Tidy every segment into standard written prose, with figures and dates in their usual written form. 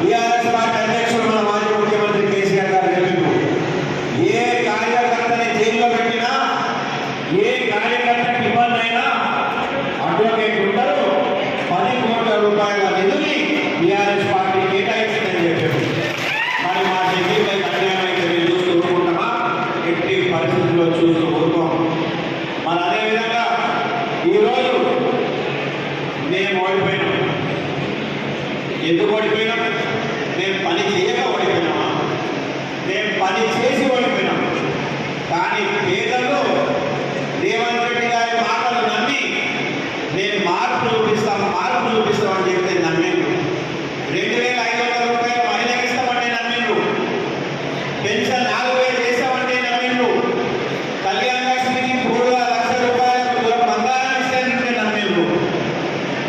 TRS party అధ్యక్షుడు మన మాజీ ముఖ్యమంత్రి కేసీఆర్ గారు చెప్పిండు, ఏ కార్యకర్తని జైల్లో పెట్టినా, ఏ కార్యకర్తకి ఇబ్బంది అయినా అడ్వకేట్ ఉంటారు. 10 కోట్ల రూపాయల నిధుల్ని టీఆర్ఎస్ పార్టీ కేటాయించిందని చెప్పారు. మరి మా శక్తిపై అన్యాయం అయితే మేము చూస్తూ ఊరుకుంటామా? ఎట్టి పరిస్థితుల్లో చూస్తూ ఊరుకోం. మరి అదేవిధంగా ఈరోజు మేము ఓడిపోయినాం. ఎందుకు ఓడిపోయినాం? మేము పని చేయక ఓడిపోయినామా? మేము పని చేసి ఓడిపోయినాం. కానీ పేదలు రేవంత్ రెడ్డి గారి మాటలు నమ్మి నేను మార్పు చూపిస్తామని చెప్తే నమ్మిండు. 2500 రూపాయలు మహిళకి ఇస్తామంటే నమ్మిండు. పెన్షన్ 4000 చేస్తామంటే నమ్మిండు. కళ్యాణ లక్ష్మికి 3,00,000 రూపాయలు బంగారం ఇస్తానంటే నమ్మిండు.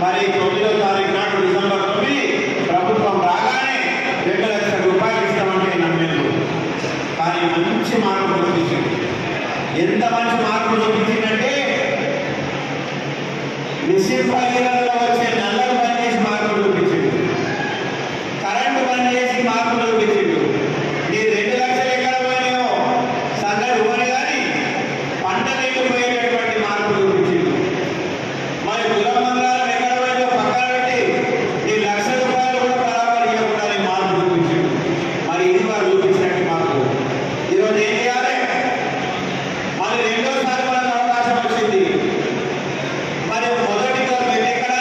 మరి 9వ తారీఖు నాడు డిసెంబర్ 9 ప్రభుత్వం రాగానే 2,00,000 రూపాయలు ఇస్తామంటే నమ్మిండు. కానీ మంచి మార్పు చూపించింది. ఎంత మంచి మార్పు చూపించిందంటే మిషన్ భగీరథలో వచ్చే నల్లలు బంద్ చేసి మార్పు చూపించిండు. కరెంటు బంద్ చేసి మార్పు చూపించిండు. నీ 2 లక్షలు ఎక్కడ పోయినాయో సంగతి పోని కానీ పంట నీళ్ళు పోయేటటువంటి మార్పు చూపించిండు. మరి కులం మంగళం ఎక్కడ పోయిందో పక్కన పెట్టి నీ 1,00,000 రూపాయలు కూడా బరాబర్ ఇవ్వకుండా మార్పు చూపించిండు. మరి ఇది వారు చూపించినట్టు మార్పు. ఈరోజు ఏం చేయాలి? మరి రెండోసారి మనకు అవకాశం వచ్చింది. మరి మొదటిగా ఎక్కడ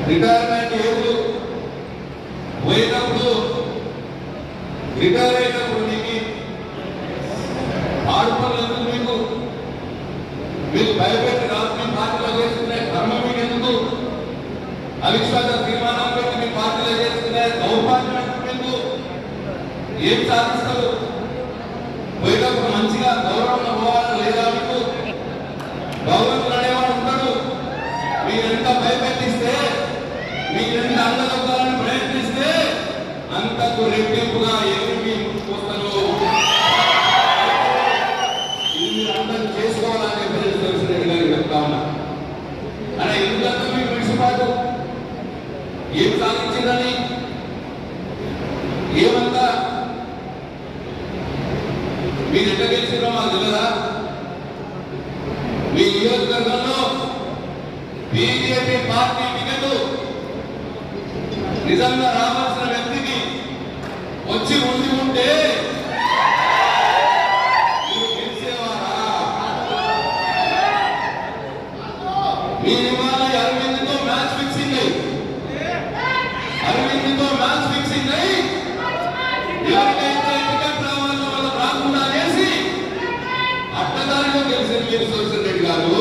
రిటైర్మెంట్ ఏజ్ పోయినప్పుడు రిటైర్ అయినప్పుడు మీకు ఆడుపనులు ఎందుకు మీకు భయపెట్టి రాష్ట్రీయ పార్టీలో చేసుకునే కర్మ మీకు ఎందుకు అవిశ్వాస తీర్మానం పెట్టి మీ పార్టీలో చేసుకునే దౌర్భాగ్యం మీకు ఏం సాధిస్తారు పోయినప్పుడు మంచిగా గౌరవంగా పోవాలని లేదా మీకు గౌరవం అనేవాడు ఉంటాడు మీరెంత భయపెట్టిస్తే మీరెంత అండదొక్కాలని ప్రయత్నిస్తే అంతకు రెట్టింపుగా ఏమి ముందుకొస్తారు ఇది మీరు అందరూ చేసుకోవాలని చెప్పి తెలిసినట్టు గారికి చెప్తా ఉన్నా అలా ఎందుకంటే మీకు విడిచిపాటు ఏం సాధించిందని ఏమంతా మీరు ఎట్లా గెలిచినో మాకు తెలియదా మీ నియోజకవర్గంలో బీజేపీ పార్టీ టికెట్ నిజంగా రావాల్సిన వ్యక్తికి వచ్చి ఉంటే మీరు గెలిచేవారా మీ ఇవాళ అరవింద్తో మ్యాచ్ ఫిక్సింగ్ అయ్యి ఎవరికైతే టికెట్ రావాలో వాళ్ళకి రాకుండా చేసి అడ్డదారిలో గెలిచిన మీరు సోషల్ రెడ్డి గారు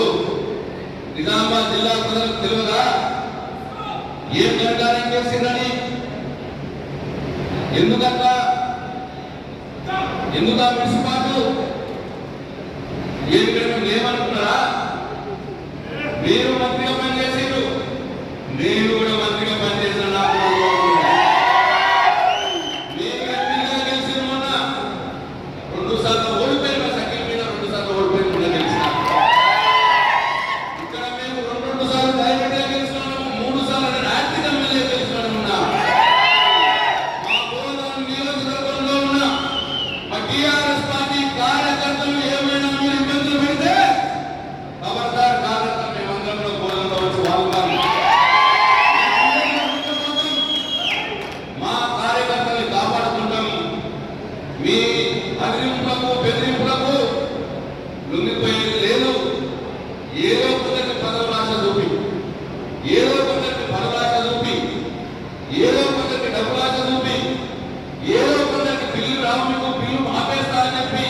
నిజామాబాద్ జిల్లా ప్రజలకు తెలియదా ఏం నిర్ధారణ చేసిందని ఎందుకంట ఎందుకు మున్సిపాలిటీ ఏమనుకున్నారా మీరు మంత్రిగా పనిచేసారు నేను కూడా మంత్రిగా పనిచేసిన నాకు నేను ఎంపీగా గెలిచిన మొన్న 2 సార్లు ఓడిపోయిన సైకిల్ మీద 2 సార్లు ఓడిపోయిన కూడా గెలిచిన ఇక్కడ మేము 2 సార్లు డైరెక్ట్ గా గెలిచినాము 3 సార్లు ఆర్థిక ఎమ్మెల్యే గెలిచినాము మా బోధన నియోజకవర్గంలో ఉన్న మా టీఆర్ఎస్ పార్టీ కార్యకర్తలు ఏమైనా మీరు ఇబ్బందులు పెడితే ఖబర్దార్ కార్యకర్తలు మేమందరంలో బోధనలో వచ్చి వాళ్ళు మా కార్యకర్తల్ని కాపాడుకుంటాం మీ అదిరింపులకు బెదిరింపులకు లొంగిపోయేది లేదు ఏదో కొందరికి పదవులాశ చూపి ఏదో కొందరికి పదవులాశ చూపి ఏదో కొందరికి డబ్బులాశ చూపి ఏదో కొందరికి బిల్లు రావు బిల్లు ఆపేస్తా అని చెప్పి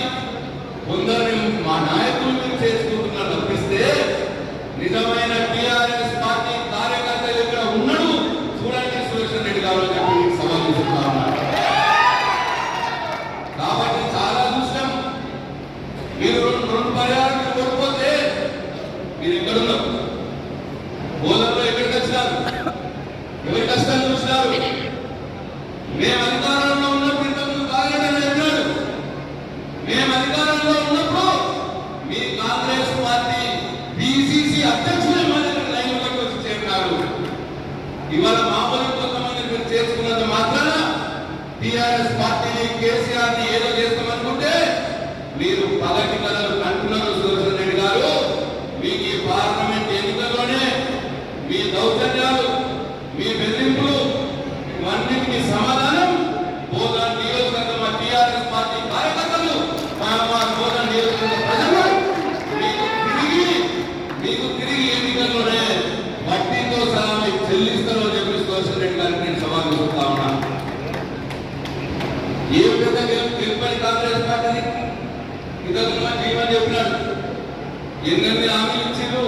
కొందరిని మా నాయకులు మీరు చేసుకుంటున్నారు తప్పిస్తే నిజమైన టీఆర్ఎస్ పార్టీ కార్యకర్త ఇక్కడ ఉన్నాడు చూడండి సురేషన్ రెడ్డి గారు అని చెప్పి సవాల్ చేస్తున్నా ఉన్నారు కాబట్టి చాలా దృష్టం మీరు 2 పర్యాలు కోల్పోతే మీరు ఎక్కడున్నారు బోధనలో ఎక్కడికి వచ్చినారు ఎవరి కష్టాలు చూసినారు మేము అధికారంలో ఉన్నప్పుడు ఇంతకుముందు కాంగ్రెస్ చెప్పాడు మేము అధికారంలో ఉన్నప్పుడు మీ కాంగ్రెస్ పార్టీ పిసిసి అధ్యక్షులు మా దగ్గర లైన్లోకి వచ్చి చేరినారు ఇవాళ మామూలు కొంతమంది మీరు చేసుకున్నంత మాత్రాన టీఆర్ఎస్ పార్టీని కేసీఆర్ ని ఏదో చేస్తామనుకుంటే మీరు పగటి కళలు కంటున్నారు సురేషన్ రెడ్డి గారు మీకు ఈ పార్లమెంట్ ఎన్నికల్లోనే మీ దౌర్జన్యాలు మీ బెదిరింపులు ఇవన్నిటికీ సమాధానం బోధన నియోజకవర్గం మా టీఆర్ఎస్ పార్టీ కార్యకర్తలు మా బోధన నియోజకవర్గ ప్రజలు మీకు తిరిగి ఎన్నికల్లోనే వడ్డీతో సహా మీకు చెల్లిస్తారో చెప్పి సురేషన్ రెడ్డి గారికి నేను సవాల్ చేస్తా ఉన్నా ఏ విధంగా గెలుపని కాంగ్రెస్ పార్టీని ఇంతకుముందు జీవన్ చెప్పినాడు ఎన్నెన్ని హామీలు ఇచ్చారు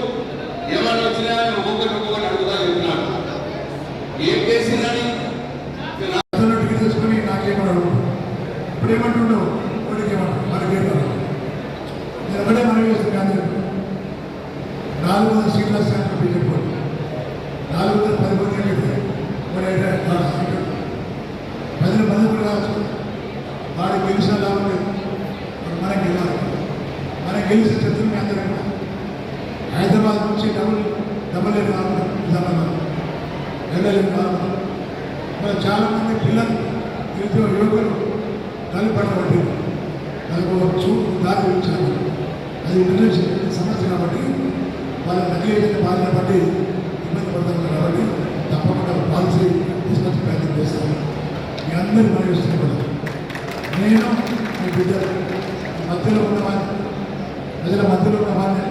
ఏమన్నా వచ్చినా ఒక్కొక్కటి అడుగుతా చెప్పినాడు ఏం చేసిందని తీసుకుని నాకేమన్నాడు ఇప్పుడు ఏమంటుండవు వాడికి ఏమన్నా మనకేమన్నా నేను ఒకటే మనం వేస్తాను 400 సీట్ల స్థానం బీజేపీ 410 మంది అయితే ప్రజలు మందులు కావచ్చు వాడికి గెలిచిన లాభం లేదు మనకి గెలవాలి మనకి గెలిచిన చతుర్మి అందరం హైదరాబాద్ నుంచి డబల్ రావాలి ఎమ్మెల్యే రావాలి మరి చాలామంది పిల్లలు యువకులు తల్లిపడబట్టి వాళ్ళకు చూపు దారి ఉంచాలి అది ఇంటర్నేషనల్ సమస్య కాబట్టి వాళ్ళ నకిలీ బాధను బట్టి ఇబ్బంది పడుతున్నారు కాబట్టి తప్పకుండా పాలసీ తీసుకొచ్చి ప్రయత్నం చేస్తాను మీ అందరూ మనం ఇస్తున్నాం నేను మీ బిడ్డలు మధ్యలో ఉన్నవాడిని ప్రజల మధ్యలో ఉన్నవాడిని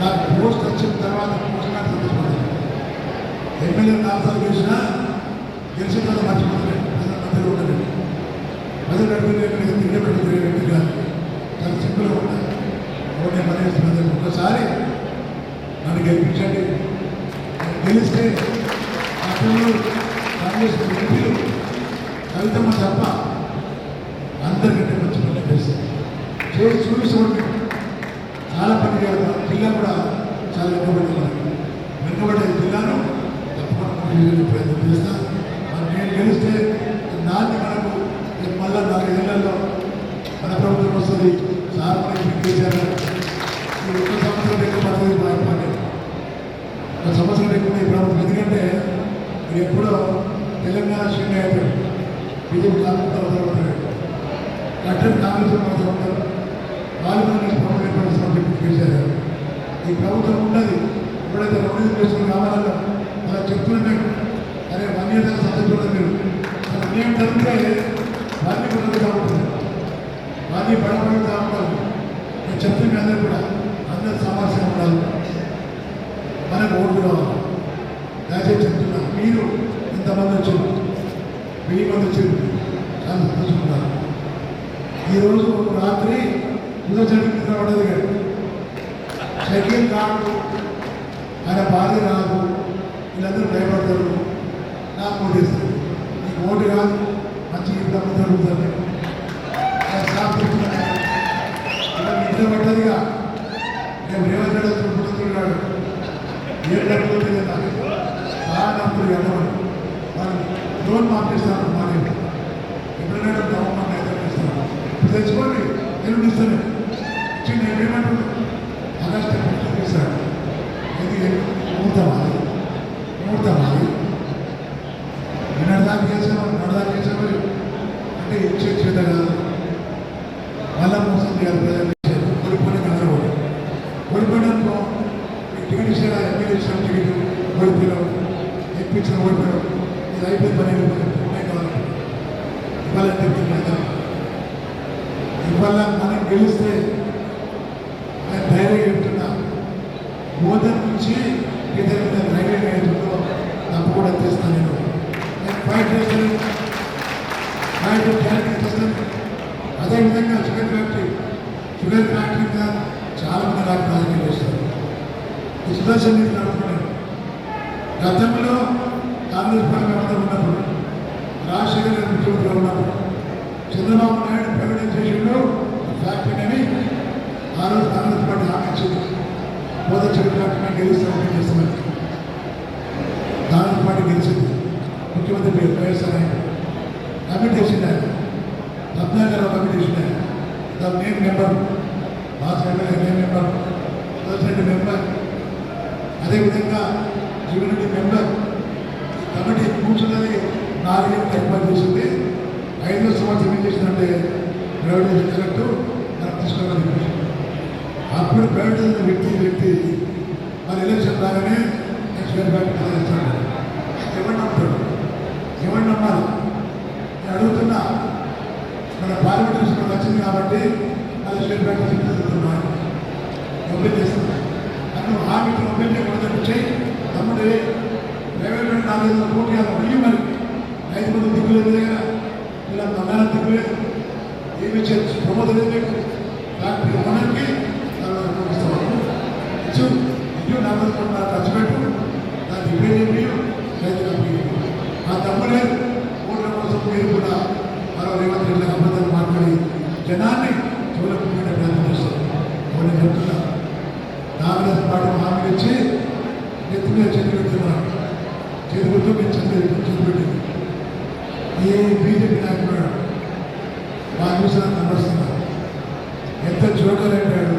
నాకు పోస్ట్ వచ్చిన తర్వాత పోస్ట్ నాకు సంతోషపడాలి ఎమ్మెల్యే నాలుగు గెలిచినా గెలిచిన తర్వాత మర్చిపోతున్నాయి మధ్యలో ఉండలేదు మధ్య నడుపులు తిరిగి వ్యక్తి కాదు చాలా సింపుల్గా ఉంటాయి ఒకటే పనిచేస్తున్నది ఒక్కసారి నన్ను గెలిపించండి గెలిస్తే అసలు కాంగ్రెస్ ఎంపీలు కవితమ్మ తప్ప అందరికంటే మంచి పని చేసి చూసుకోండి చాలా పని చేయాలి జిల్లా కూడా చాలా వెనుకబడే జిల్లాను తప్పకుండా ప్రయత్నం చేస్తాను మరి నేను గెలిస్తే నాది మనకు మళ్ళా 4 ఏళ్లలో మన ప్రభుత్వం వస్తుంది సార్ మనకి చేశారు ఒక సంవత్సరం ఎక్కువ పడుతుంది భయపడే ఒక సంవత్సరం ఎక్కువ ఈ ప్రభుత్వం ఎందుకంటే మీరు ఎప్పుడో తెలంగాణ శూన్య అయిపోయాడు బీజేపీ కాకుండా అవుతారు కట్టడి కాంగ్రెస్ అవుతూ ఉంటారు వాళ్ళు ప్రభుత్వం ఏర్పడిన చేశారు ఈ ప్రభుత్వం ఉన్నది ఎప్పుడైతే రౌడీ చేసుకుని కావాలన్నా అలా చెప్తుంటే అరే 1 year దాకా సత్యం చూడండి మీరు అన్యాయం జరిగితే వారిని కూడా ఉంటుంది వారిని పడబడుతూ ఉంటారు నేను చెప్తున్న అందరూ కూడా అందరు సామర్థ్యం ఉండాలి మనకు ఓట్లు కావాలి దయచేసి చెప్తున్నాను మీరు ఇంతమంది వచ్చారు 1000 మంది వచ్చారు చాలా సంతోషంగా ఈరోజు రాత్రి ఉదయం పడదు గారు సైకిల్ కాదు ఆయన భార్య రాదు వీళ్ళందరూ భయపడతారు నాకు ఓటేస్తారు నీకు ఓటు కాదు మంచి ఇంట్లో జరుగుతుంది నిద్ర పడ్డదిగా నేను రేవంత్ రెడ్డి పుట్టుతున్నాడు ఏ డబ్బులు నాకు బాగా డబ్బులు వెళ్ళమని వాళ్ళు లోన్ పంపిస్తాను మానే ఎప్పుడైనా గవర్నమెంట్ అయితే ఇప్పుడు తెచ్చుకోండి నేను ఇస్తాను ఇచ్చి నేను ఏమంటున్నాను ఆగస్టు పంపిస్తాను ఇది ముహూర్తమాలి నిన్నటిదాకా చేసాము నడదాకా చేసాము అంటే ఇచ్చే చేత కాదు మళ్ళా మోసం చేయాలి ప్రజలు ఓడిపోయిన కలరు ఓడిపోయినప్పుడు టికెట్ ఇచ్చిన ఎమ్మెల్యే ఇచ్చిన టికెట్ ఓడిపోయావు ఎప్పించిన ఓడిపోయావు ఇది అయిపోయింది పని కావాలి ఇవాళ చెప్తున్నా ఇవాళ మనం గెలిస్తే నేను ధైర్యంగా చెప్తున్నా మోదం నుంచి ఏదైనా ధైర్యంగా అవుతుందో తప్పకుండా చేస్తాను నేను ఫైట్ చేస్తాను చేస్తాను అదేవిధంగా షుగర్ ఫ్యాక్టరీ మీద చాలా మంది నాకు రాజకీయం చేస్తారు ఈ సుదర్శన్ రెడ్డి నడుపుకున్నాను గతంలో కాంగ్రెస్ పార్టీ ఉన్నప్పుడు రాజశేఖర గారు ముఖ్యమంత్రిగా ఉన్నప్పుడు చంద్రబాబు నాయుడు ప్రైవేటైజ్ చేసిండు ఫ్యాక్టరీని ఆ రోజు కాంగ్రెస్ పార్టీ హామీ ఇచ్చింది మోదీ షుగర్ ఫ్యాక్టరీని గెలుస్తామని చేస్తామని కాంగ్రెస్ పార్టీ గెలిచింది ముఖ్యమంత్రి వైఎస్ఆర్ ఆయన కమిటీ వేసింది ఆయన రత్నాకర్ కమిటీ వేసింది ఆయన దాని name member Bhaskar name member Reddy member అదేవిధంగా జీవనరెడ్డి మెంబర్ కమిటీ కూర్చున్నది 4 ఏళ్ళు ఏర్పాటు చేసింది 5వ సంవత్సరం ఏం చేసిందంటే ప్రైవేటైజ్ కరెక్ట్ నాకు తీసుకోవాలని అప్పుడు ప్రైవేటైజ్ వ్యక్తి మరి ఎలక్షన్ రాగానే నెక్స్ట్ ఫ్యాక్టరీ చేస్తాడు ఎవరు నమ్ముతాడు ఎవరు నమ్మాలి నేను అడుగుతున్నా మన పార్లమెంట్ వచ్చింది కాబట్టి అది స్టేట్ బ్యాంక్ చెప్తున్నాను ఓపెన్ చేస్తున్నా అను హామీ ఓపెన్ చేయకూడదు చేయి తమ్ముడే ప్రైవేట్ 400 కోట్లు వెయ్యి మరి 5 మంది దిగులు దగ్గర ఇలా బంగారం దిగులే ఏమి చేయొచ్చు ప్రమోదం లేదు ఫ్యాక్టరీ ఓనర్కి ఇచ్చు ఇటు 40 కోట్ల ఖర్చు పెట్టు దాన్ని రిపేర్ చెప్పి రైతు కంపెనీ ఆ తమ్ముడే ఓట్ల కోసం మీరు కూడా మరో రేవంత్ రెడ్డి అబద్ధాలు మాట్లాడి జనాన్ని చూడకుండా ప్రయత్నం చేస్తారు నేను చెప్తున్నా కాంగ్రెస్ పార్టీ హామీ ఇచ్చి నెత్తి మీద చేతులు పెడుతున్నాను చేతులతో నేను చేతులు పెట్టింది ఏ బీజేపీ నాయకుడు మా చూసిన నడుస్తున్నారు ఎంత జోకర్ అయిపోయాడు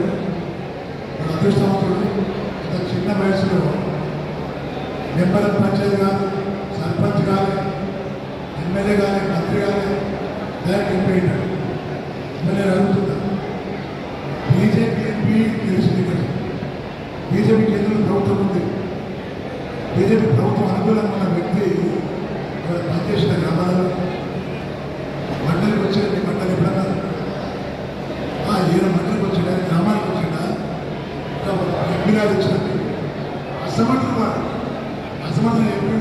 వాడు అదృష్టవంతుడు ఇంత చిన్న వయసులో మెంబర్ పంచాయతీ కాదు సర్పంచ్ కానీ ఎమ్మెల్యే కానీ మంత్రి కానీ డైరెక్ట్ అయిపోయినాడు నేను అడుగుతున్నా బీజేపీ ఎంపీ తెలిసింది కదా బీజేపీ కేంద్రంలో ప్రభుత్వం ఉంది బీజేపీ ప్రభుత్వం అనుకూలంగా ఉన్న వ్యక్తి పనిచేసిన గ్రామాలలో మండలికి వచ్చాడు మండలి ఎప్పుడన్నా ఈయన మండలికి వచ్చాడా గ్రామానికి వచ్చాడా ఎంపీ గారు వచ్చినట్టు అసమర్థులు ఎంపీ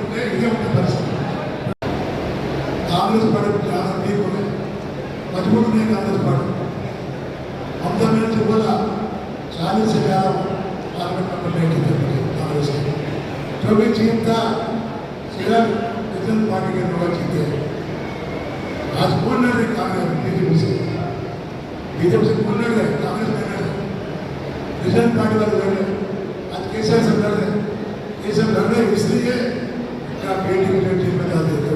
जो भी चीन था सिर्फ रीजनल पार्टी के लोग जीते आज बोलने रहे कांग्रेस बीजेपी से बोलने रहे कांग्रेस में रीजनल पार्टी वाले लड़ रहे आज कैसे सब लड़ रहे ये सब लड़ रहे इसलिए क्या बेटी को टीम में डाल देते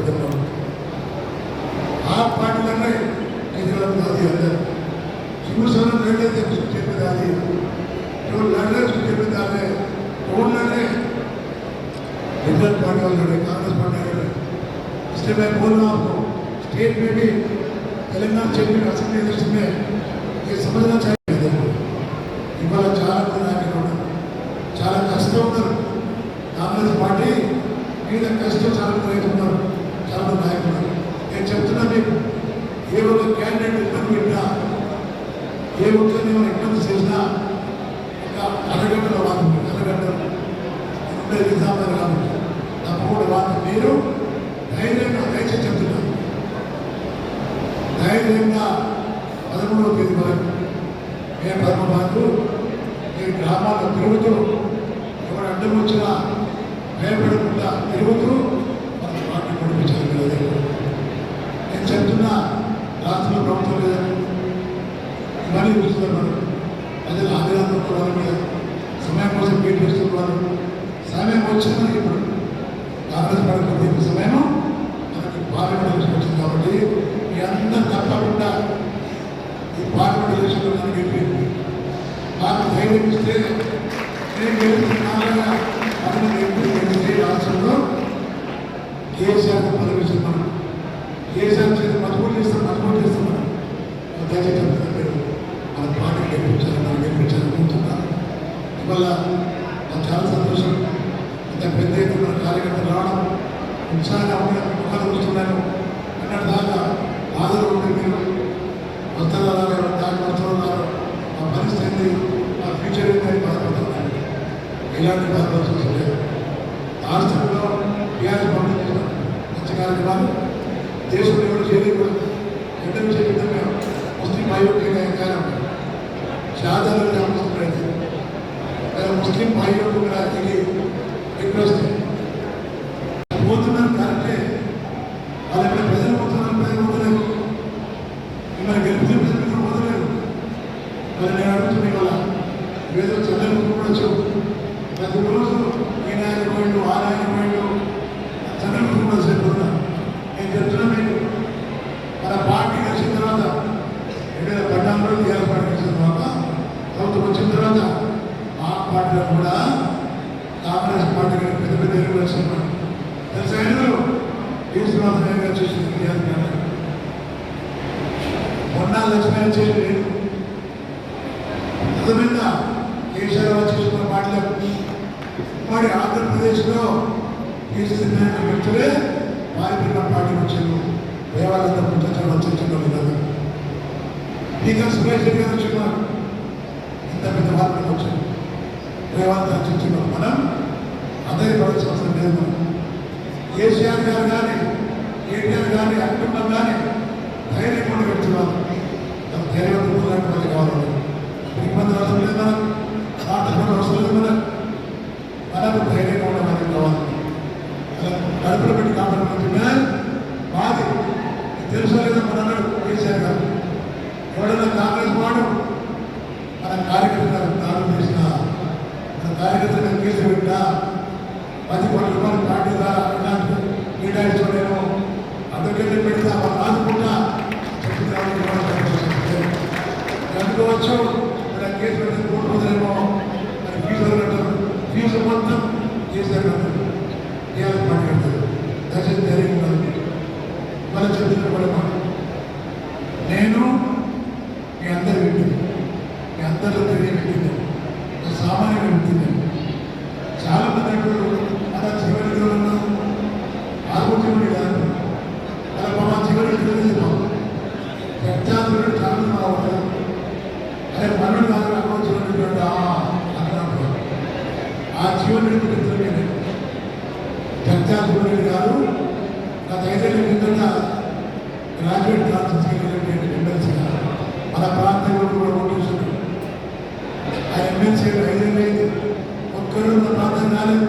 आप पार्टी लड़ रहे केजरीवाल डाल दिया अंदर शिवसेना लड़ रहे थे उसको टीम में डाल दिया जो लड़ रहे उसको टीम में डाल रहे कौन लड़ रहे रीजनल पार्टी वाले लड़ रहे कांग्रेस पार्टी लड़ रहे इसलिए मैं बोल रहा हूँ आपको स्टेट में भी तेलंगाना स्टेट में असेंबली इलेक्शन में ये समझना चाहिए देखो इवाళ చాలా మంది నాయకులు ఉన్నారు చాలా కష్టం ఉన్నారు కాంగ్రెస్ పార్టీ మీద కష్టం చాలా మంది ఉన్నారు చాలా మంది నాయకులు ఉన్నారు నేను చెప్తున్నా మీకు ఏ ఒక్క క్యాండిడేట్ ఇబ్బంది పెట్టినా ఏ ఒక్కరిని ఇబ్బంది చేసినా ఒక అరగంటలో వాళ్ళు అరగంటలో ఉండే నిజామాబాద్ కాబట్టి తప్పకుండా వాళ్ళు మీరు ధైర్యంగా దయచేసి చెప్తున్నారు ధైర్యంగా 13వ తేదీ వరకు మేము ధర్మబాదు ఈ గ్రామాల్లో తిరుగుతూ ఎవరు అడ్డం వచ్చినా భయపడకుండా తిరుగుతూ మన పార్టీ నడిపించాలి నేను చెప్తున్నా రాష్ట్రంలో ప్రభుత్వం లేదని ఇవన్నీ చూస్తున్నారు ప్రజలు ఆగ్రహంతో వాళ్ళ మీద సమయం కోసం వెయిట్ చేస్తున్నారు సమయం వచ్చిందని ఇప్పుడు కాంగ్రెస్ పార్టీ సమయం మనకి పార్లమెంట్ ఎలక్షన్ వచ్చింది కాబట్టి మీ అందరూ తప్పకుండా ఈ పార్లమెంట్ ఎలక్షన్లో మనం గెలిపింది మాకు ధైర్యం ఇస్తే నేను గెలుస్తున్నాగా మనం గెలిపిస్తే రాష్ట్రంలో కేసీఆర్ పదవి మనం కేసీఆర్ చేసి మజబూర్ చేస్తాం మనం దయచేసి చెప్తున్నా మీరు మన పార్టీ గెలిపించాలని అనుకుంటున్నాను ఇవాళ నాకు చాలా సంతోషం ఇంత పెద్ద ఎత్తున మన కార్యకర్తలు రావడం ఉత్సాహంగా ఉండడం ముఖాలు వస్తున్నాను అన్నట్టు దాకా ఆదరణ ఉంటే మీరు వస్తారా దాని వస్తున్నారు ఆ పరిస్థితి ఆ ఫ్యూచర్ ఏంటని బాధపడుతున్నాను ఇలాంటి బాధపడుతుంది లేదు రాష్ట్రంలో టీఆర్ఎస్ పంపిణీ మంచి కార్యక్రమాలు దేశంలో ఎవరు చేయలేదు ఎక్కడ చేయ విధంగా ముస్లిం భాయికి కార్యం షాదాలు ముస్లిం భాయిలకు కూడా ఇది రిక్వెస్ట్ పోతున్నారు కరెక్టే వాళ్ళ ప్రజలు పోతున్నారు మిమ్మల్ని గెలిపితే ప్రజలు పోతలేదు మరి నేను అడుగుతుంది వాళ్ళ ఏదో చంద్రబాబు కూడా చెప్పు ప్రతిరోజు ఈ నాయన పోయిండు ఆ నాయన పోయిండు చంద్రబాబు కూడా చెప్తున్నా నేను చెప్తున్నా మీకు మన పార్టీ వచ్చిన తర్వాత 2014లో టీఆర్ఎస్ పార్టీ వచ్చిన తర్వాత ప్రభుత్వం వచ్చిన తర్వాత ఆ పార్టీలో కూడా కాంగ్రెస్ పార్టీ పెద్ద పెద్ద ఎన్నికలు వచ్చిన తెలుసా ఎన్నికలు ఈశ్వరనాథ్ చేసింది టీఆర్ఎస్ మొన్న లక్ష్మీ చేయలేదు అర్థమైందా కేసీఆర్ చేసుకున్న మాటలకు మరి ఆంధ్రప్రదేశ్లో కేసీఆర్ వ్యక్తులే వారి పార్టీ వచ్చారు దేవాలయంతో పుట్టించడం వచ్చించడం లేదు స్పీకర్ సురేష్ రెడ్డి గారు వచ్చున్నారు ఇంత పెద్ద వార్తలకు వచ్చారు దేవాలయం రచించున్నాం మనం అందరి పడాల్సిన అవసరం లేదు మనం కేసీఆర్ గారు కానీ కేటీఆర్ కానీ అక్రమం కానీ ధైర్యం కూడా పెడుతున్నారు ధైర్యం లాంటి కావాలి ఇబ్బంది అవసరం లేదు మనకు మాట్లాడుకోవడం అవసరం లేదు మనకు ధైర్యంగా ఉండే మనకు కావాలి కడుపులో పెట్టి కాపాడుకుంటున్నా బాధ తెలుసో లేదో మన అన్నాడు కేసీఆర్ గారు ఎవడన్నా కాంగ్రెస్ వాడు మన కార్యకర్తలు దాడులు చేసిన మన కార్యకర్తలు కేసు పెట్టినా 10 కోట్ల రూపాయలు పార్టీ ద్వారా ఇలాంటి కేటాయించలేము అందుకెళ్ళి పెడతా వాళ్ళు ఆదుకుంటా అనుకోవచ్చు ఇక్కడ కేసు పెడితే 3 రోజులేమో మరి ఫీజులు కట్టారు ఫీజు మొత్తం కేసీఆర్ కట్టారు టీఆర్ఎస్ పార్టీ కడతారు దయచేసి ధైర్యం ఉండాలి మన చెప్తున్న కూడా నేను మీ అందరి వ్యక్తిని మీ అందరిలో తెలియ వ్యక్తిని ఒక సామాన్య వ్యక్తిని చాలా మంది అంటారు అలా చివరి రోజుల్లో ఆరోగ్యం కాదు అలా మా చివరి తెలియదు ప్రత్యార్థులు చాలా మా ఉంటారు అదే పనులు కాదు ఆలోచన ఆ చివరి వ్యక్తులనే ప్రత్యార్థులు కాదు గత 5 ఏళ్ల క్రితంగా గ్రాడ్యుయేట్ క్లాసెస్ ఎమ్మెల్సీగా మన ప్రాంతంలో కూడా ఓటేసారు ఆ ఎమ్మెల్సీ 5 ఏళ్ళు అయింది ఒక్కరు మన ప్రాంతం కాలేదు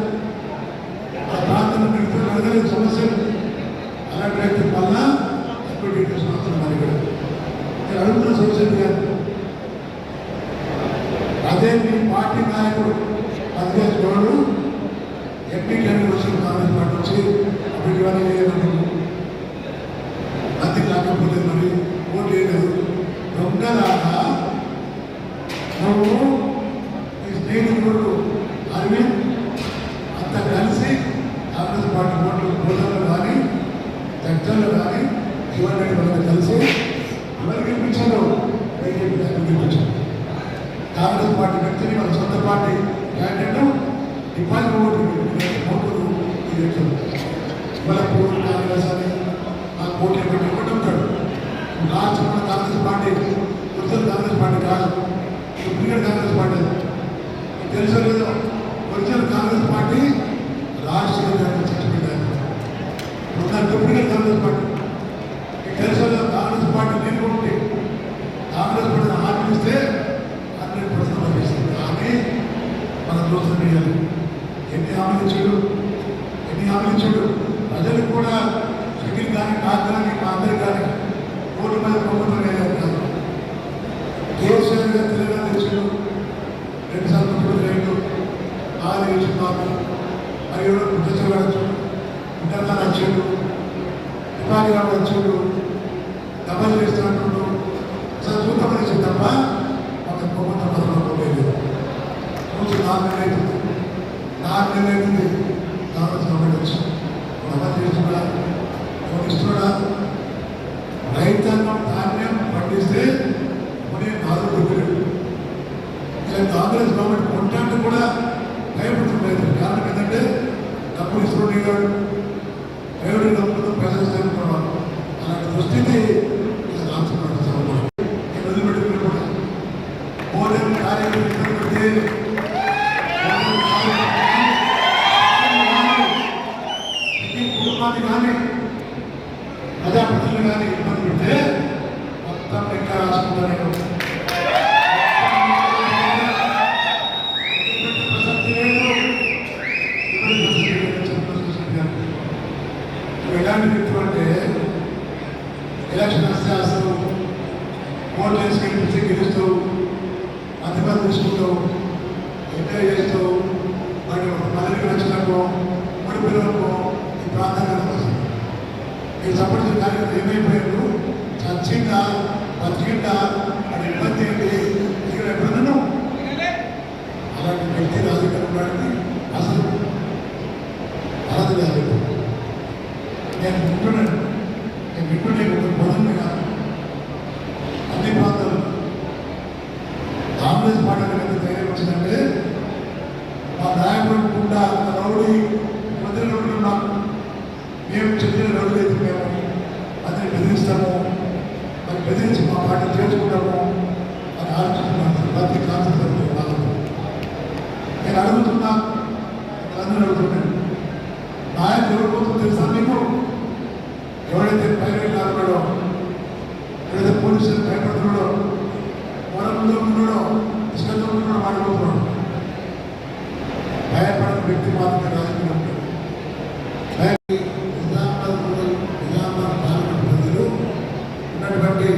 వచ్చిన కాంగ్రెస్ పార్టీ వచ్చి అప్పటికి వాళ్ళు వేయలేదు, అది కాకపోతే మరి ఓటు వేయలేదు. దొంగలాగా నువ్వు ఈ స్నేహితుడు అరవింద్ అంతా కలిసి కాంగ్రెస్ పార్టీ ఓట్లు కోటలు కానీ చర్చలు కానీ ఇవన్నీ వాళ్ళని కలిసి ఎవరు గెలిపించారు? బీజేపీ గెలిపించారు. కాంగ్రెస్ పార్టీ వ్యక్తిని మన సొంత పార్టీ క్యాండిడేట్ డిపాజిట్ ఓట్లు ఇది మన పూర్వ కాంగ్రెస్ అని ఆ కోట్లు పెట్టి ఇవ్వడం ఉంటాడు. లాస్ట్ మన Congress party original Congress party కాదు, డూప్లికేట్ కాంగ్రెస్ పార్టీ. తెలుసో లేదో, ఒరిజినల్ కాంగ్రెస్ పార్టీ రాష్ట్రీయ చచ్చిపోయారు. డూప్లికేట్ కాంగ్రెస్ పార్టీ తెలుసో లేదో, కాంగ్రెస్ పార్టీ నేను ఉంటే కాంగ్రెస్ పార్టీ హామీ ఇస్తే 100% పంపిస్తుంది. కానీ మన దోషం చేయాలి. ఎన్ని హామీలు ఇచ్చాడు ప్రజలకు కూడా షకిల్ కానీ నాకు కానీ మా అందరికి కానీ ఓటు మీద ప్రభుత్వం కాదు. కేసీఆర్ గారు తెలంగాణ ఇచ్చాడు, 2 సార్లు ముఖ్యమంత్రి 6 ఇచ్చిన మాకు మరి ఎవరో గుర్తించడం వచ్చాడు, ఇంటర్గా వచ్చాడు, తుపాకీ గారు వచ్చాడు, డబ్బులు చేస్తున్నట్టు అసలు చూద్దామని ఇచ్చింది తప్ప మాకు ప్రభుత్వం పదవులు లేదు. రోజు 4 నెలలు అవుతుంది కాంగ్రెస్ గవర్నమెంట్ వచ్చి అమలు చేస్తున్నా ఇస్తున్నా. రైతాంగం ధాన్యం పండిస్తే కొనే 4 రూపాయలు ఇలా కాంగ్రెస్ గవర్నమెంట్ కొంటానికి కూడా భయపడుతుంది. కారణం ఏంటంటే డబ్బులు ఇస్తున్నాడు, ప్రైవేట్ డబ్బులతో ప్రజలు చేరుకున్నారు. అలాంటి దుస్థితి రాష్ట్ర నేను వదిలిపెట్టుకుని కూడా మోడల్ కార్యక్రమం కుటుంబాన్ని కానీ ప్రజాప్రతినిధులు కానీ ఇబ్బంది పెడితే మొత్తం లెక్క రాసుకుంటాను. ప్రసక్తి లేదు. ఎలాంటి వ్యక్తులు అంటే ఎలక్షన్ వస్తే అసలు ఓట్లు వేసుకెళ్ళి గెలుస్తావు, అధిపతి తీసుకుంటావు, ఎంజాయ్ చేస్తావు, మరి పదవికి నచ్చినట్టు మరి పిల్లలకు ఈ ప్రాంతంగా మీరు సంబంధించిన కార్యక్రమం ఏమైపోయారు? చచ్చిందా బతికిందా అని ఇబ్బంది ఏంటి? ఇక్కడ ఎప్పుడన్నా అలాంటి వ్యక్తి రాజకీయం ఉండడానికి అసలు అర్హత లేదు. నేను వింటుండే ఒక బలంగా అన్ని ప్రాంతాలు కాంగ్రెస్ పార్టీ ఎంత ధైర్యం వచ్చిందంటే మా నాయకుడు కూడా రౌడీ ప్రజలు ఉన్నాం, మేము చెప్పిన రౌడీ అయితే మేము అతన్ని బెదిరిస్తాము, మరి బెదిరించి మా పార్టీ చేర్చుకుంటాము అని ఆలోచిస్తున్నాను. ప్రతి కాన్సెప్ట్ నేను అడుగుతున్నా, అందరూ అడుగుతున్నాను, నాయకులు ఎవరు పోతుందో తెలుసా మీకు? ఎవడైతే ప్రైవేట్ ఉన్నాడో, ఎవరైతే పోలీసులు భయపడుతున్నాడో, వరంలో ఉన్నాడో, ఇష్టంతో ఉన్నాడో మాడిపోతున్నాడు. భయపడిన వ్యక్తి మాత్రమే రాజకీయం ఉంటాడు. నిజామాబాద్ పార్లమెంట్ పరిధిలో ఉన్నటువంటి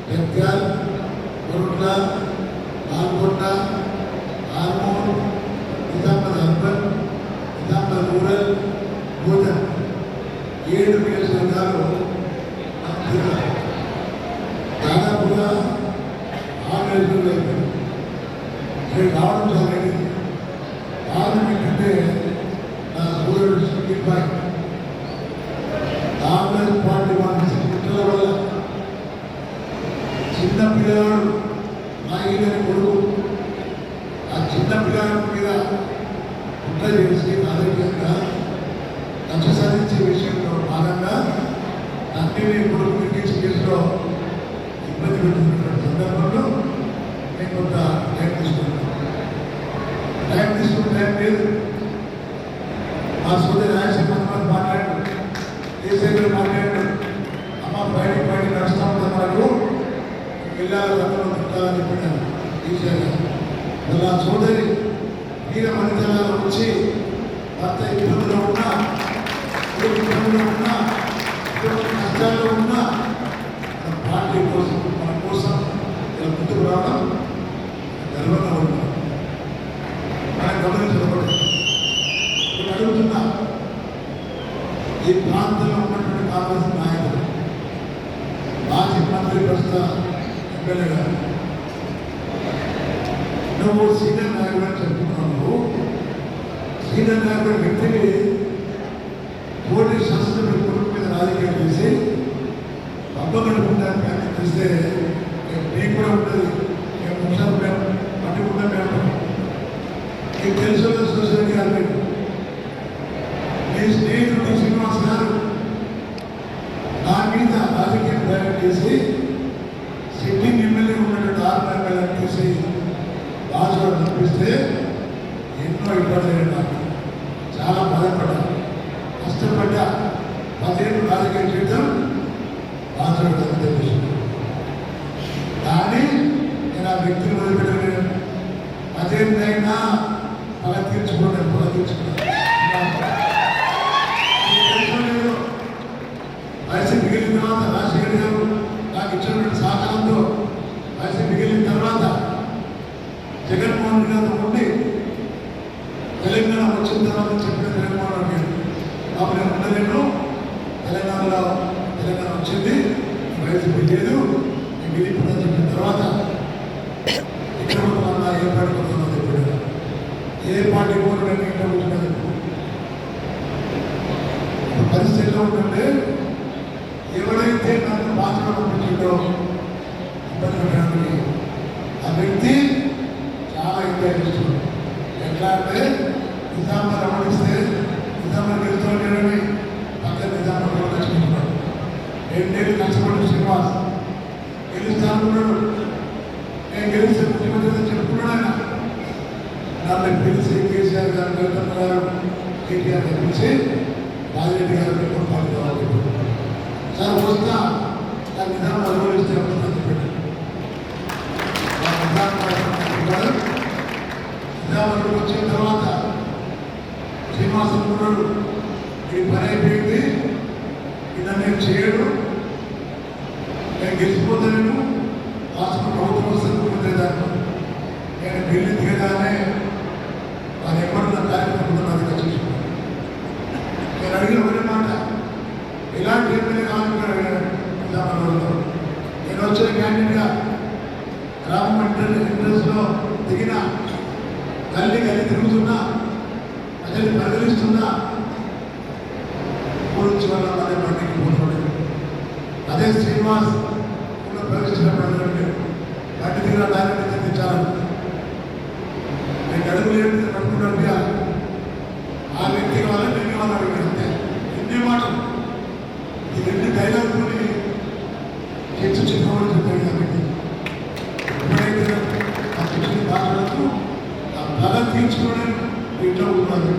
జగ్త్యాల్, కొరుట్ల, నాల్గొండ, ఆర్మూర్, నిజామాబాద్ అర్బన్, నిజామాబాద్ రూరల్, భూజన్ 7 నియోజకవర్గాలు దాదాపుగా 6 నియోజకవర్గాలు అయిపోయింది. ఇక్కడ రావడం జరిగింది. పార్లమెంట్ అంటే నా సోదరుడు సుఖీర్ భాయ్ కాంగ్రెస్ పార్టీ వాళ్ళ కుట్రల వల్ల చిన్న పిల్లవాడు నాయకుని కొడుకు ఆ చిన్న పిల్లవాడి మీద కుట్ర చేసి ఆరోగ్యంగా లక్ష్య సాధించే విషయంలో భాగంగా తండ్రిని కొడుకు ఎక్కించి కేసులో ఇబ్బంది పెడుతున్నటువంటి సందర్భంలో నేను కొంత టైం తీసుకున్నాను. టైం లేదు. మా సోదరి రాజశేఖర్ మాట్లాడు, కేసీఆర్ మాట్లాడు, అమ్మ బయట నడుస్తూ ఉంటాం, మనకు వెళ్ళాలి అందరూ తింటాలని చెప్పాను కేసీఆర్ గారు. వాళ్ళ సోదరి వీర మనితనాలు వచ్చి భర్త ఇబ్బందులో ఉన్నా, ఇబ్బందులో ఉన్నా, కష్టాల్లో ఉన్నా మన పార్టీ కోసం మన కోసం ఇలా ముందుకు రావడం గర్వంగా ఉన్నాం. మనం గమనించబడి నేను అడుగుతున్నా, ఈ ప్రాంతంలో ఉన్నటువంటి కాంగ్రెస్ నాయకులు మాజీ మంత్రి ప్రస్తుత ఎమ్మెల్యే గారు నువ్వు సీనియర్ నాయకుడు అని చెప్తున్నావు. సీనియర్ నాయకుడు వ్యక్తిని పోటీ సంస్థల కొడుకు మీద రాజకీయం చేసి అబ్బగడుకుంటాను కానీ చేస్తే మీకు కూడా ఉంటుంది. మేము ఒకసారి మేము పట్టుకుంటా మేము మీకు తెలుసు సోషల్ గారు మీ స్నేహితుడు శ్రీనివాస్ గారు నా మీద రాజకీయం ప్రయాణం చేసి సిట్టింగ్ ఎమ్మెల్యే ఉన్నటువంటి ఆర్ఎంఎల్ఏ చేసి రాజుగారు పంపిస్తే ఎన్నో ఇబ్బందులు నాకు చాలా బాధపడ్డా, కష్టపడ్డా. 10 ఏళ్ళు రాజకీయం చేయడం రాజుగారు తెలుసు. కానీ నేను ఆ వ్యక్తిని వదిలిపెట్టలేదు. 10 ఏళ్ళైనా పగ తీర్చుకోవడం పగ తీర్చుకున్నాను. వయసు మిగిలిన తర్వాత రాజశేఖర్ గారు నాకు ఇచ్చినటువంటి సహకారంతో వయసు మిగిలిన తర్వాత జగన్మోహన్ రెడ్డి గారు ఉండి తెలంగాణ వచ్చిన తర్వాత చెప్పిన జగన్మోహన్ రెడ్డి గారు బాబు నేను ఉండలేను, తెలంగాణ వచ్చింది, వయసు పెళ్ళలేదు, నేను మిగిలిపోతుందని చెప్పిన తర్వాత ఇక్కడ ఉన్న ఏ పార్టీ పోతున్నా చెప్పాడు. ఏ పార్టీ పోతున్నా ఇంట్లో కూర్చున్నది. పరిస్థితిలో ఉంటుంటే ఎవరైతే నన్ను మాత్రం పంపించిందో ఇబ్బంది పెట్టడానికి ఆ వ్యక్తి చాలా ఎంజాయ్ చేస్తున్నాడు. ఎట్లా అంటే నిజాంలో రమణిస్తే నిజాంలో గెలుస్తాడని పక్కన నిజాంలో రమణించుకుంటున్నాడు. 2 ఏళ్ళు కష్టపడి శ్రీనివాస్ గెలుస్తానుకున్నాడు. నేను గెలిస్తే ముఖ్యమంత్రి చెప్పుకున్నాడు. ఆయన నన్ను పిలిచి కేసీఆర్ గారు గౌతమ్ గారు కేటీఆర్ గారు పిలిచి రాజిరెడ్డి గారు కొట్టాలి కావాలి సార్ వస్తా దాని నిజాం అనుభవిస్తే వస్తుందని చెప్పాడు. నిజాం వచ్చిన తర్వాత శ్రీనివాస్ అనుకున్నాడు ఈ పని అయిపోయింది, ఇలా నేను చేయడు, నేను గెలిచిపోతాను, రాష్ట్ర ప్రభుత్వం వస్తుంది దాన్ని నేను ఢిల్లీ దిగగానే వారు ఎక్కడున్న కార్యక్రమం అది చూసుకున్నాను. నేను అడిగిన ఒకటే మాట, ఇలాంటి ఎమ్మెల్యే కావాలని నేను వచ్చిన క్యాండిడేట్గా గ్రామం ఇంట్రెస్ట్లో దిగిన గల్లీ తిరుగుతున్నా, ప్రజలు పరిగణిస్తున్నా, కూర్చు వల్ల అదే బండికి పోతున్నాడు. అదే శ్రీనివాస్ ప్రవేశించిన బండి దిగిన డైరెక్ట్ తెచ్చాలని నేను అడుగు లేదు పట్టుకుంటాను. ఆ వ్యక్తి కావాలని నేను కావాలని అడిగితే ఎన్ని మాటలు ఈ 2 డైలాగులని హెచ్చు చిన్నవాళ్ళు చెప్పాడు. కాబట్టి ఎప్పుడైతే ఆ శిక్షణ మాట్లాడుతూ ఆ బల తీర్చుకోవడం ఇంట్లో ఉన్నారు.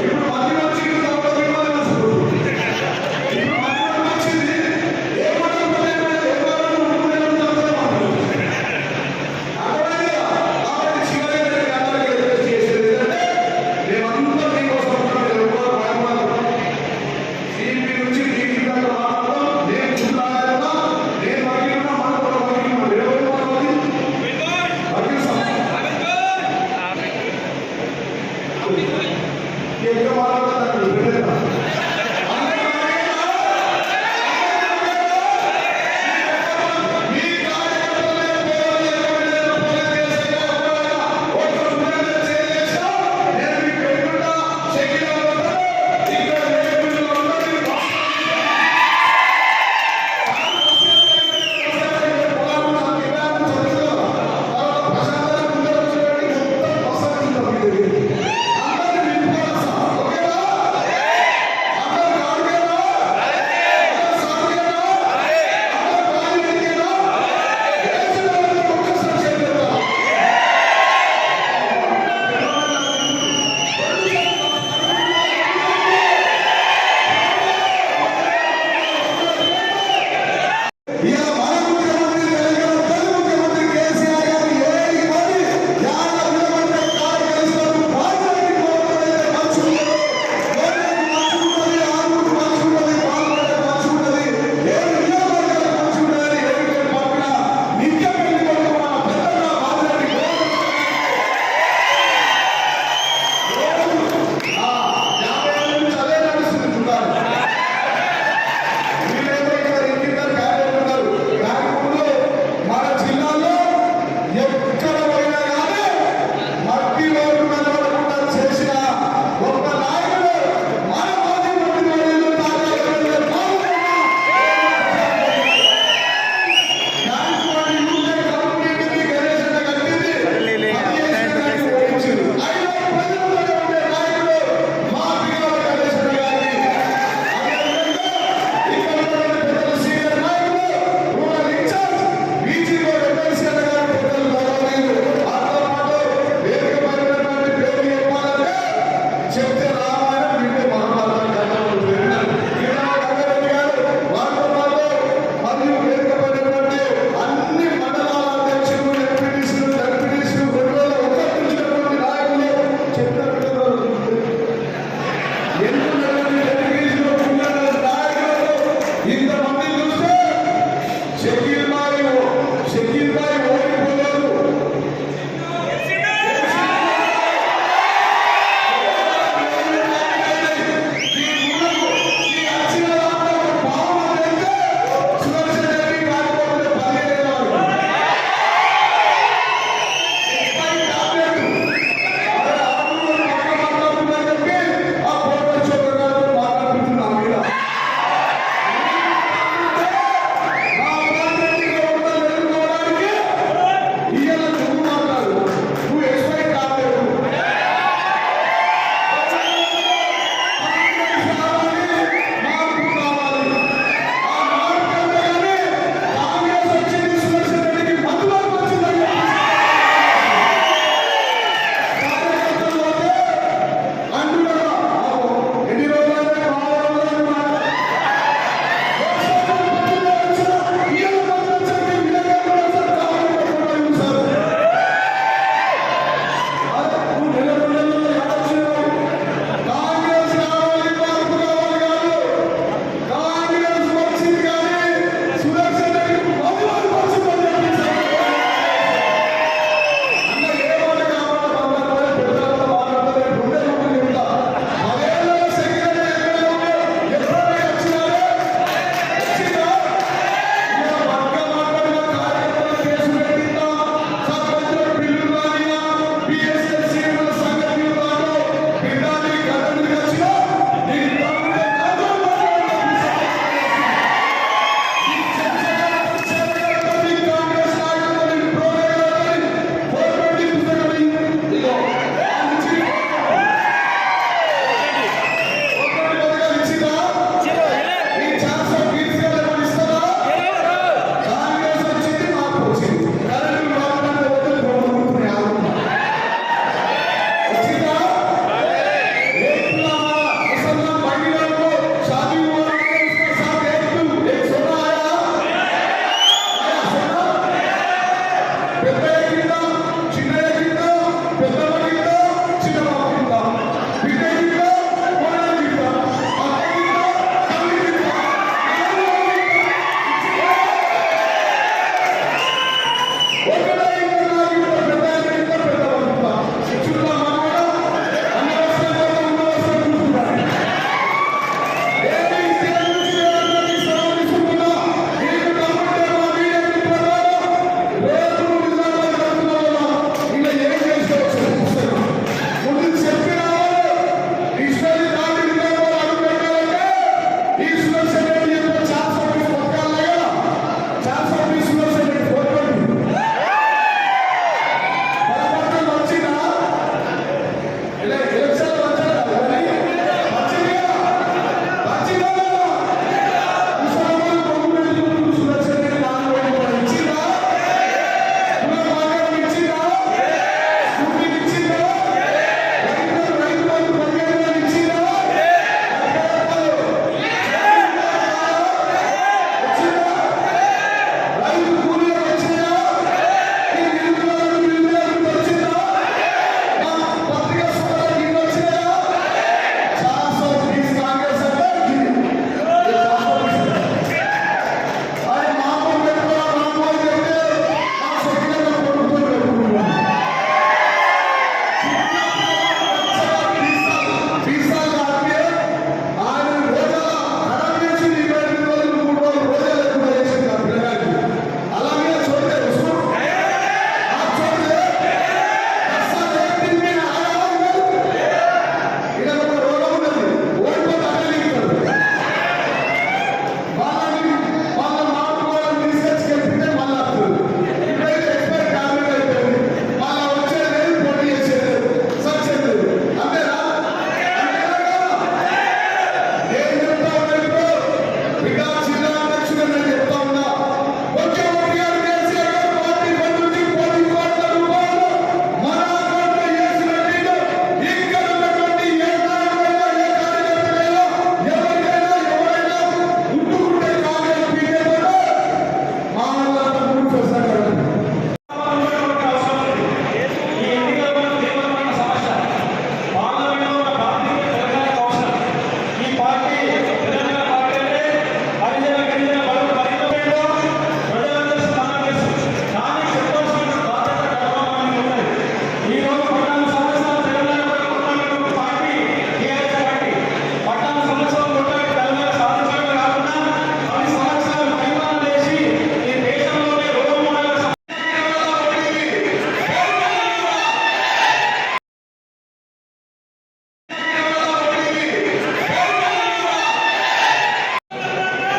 ఇప్పుడు 10 మంది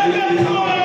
ఈ సందర్భంగా